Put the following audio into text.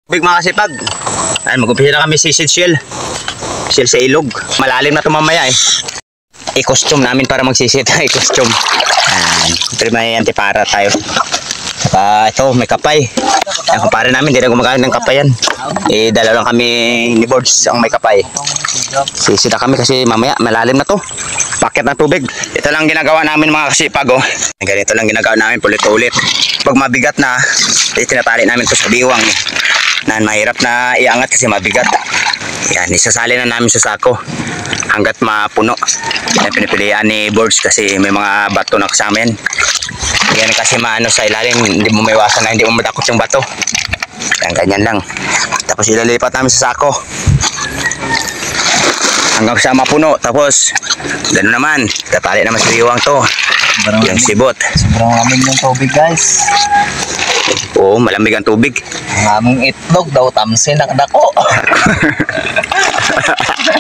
Big mga kasipag. Ayan, mag-umpisa na kami sisid shell. Shell sa ilog. Malalim na ito mamaya eh. I-costume namin para magsisid. I-costume. Ayan. Pero may antipara tayo. Saka ito, may kapay. Ang kumpare namin, hindi na gumagamit ng kapay yan. Eh, dalawa lang kami ni Boards ang may kapay. Sisid na kami kasi mamaya malalim na to. Bakit na tubig. Ito lang ginagawa namin mga kasipag oh. Ganito lang ginagawa namin ulit-ulit. Pag mabigat na, tinatali namin to sa biwang. Na mahirap na iangat kasi mabigat. Yan, isasali na namin sa sako hanggat mapuno. Yan, pinipilian ni Boards kasi may mga bato na kasama yan. Yan kasi maano sa ilalim, hindi mo maiwasan na hindi mo madakot yung bato. Yan, ganyan lang. Tapos ilalipat namin sa sako hanggang sa mapuno. Tapos gano'n naman, tatali naman sa biwang to. Yung sibot. Sobrang lamig ng tubig guys. Oo, malamig ang tubig. Ang aming itlog daw tamsin nakdako.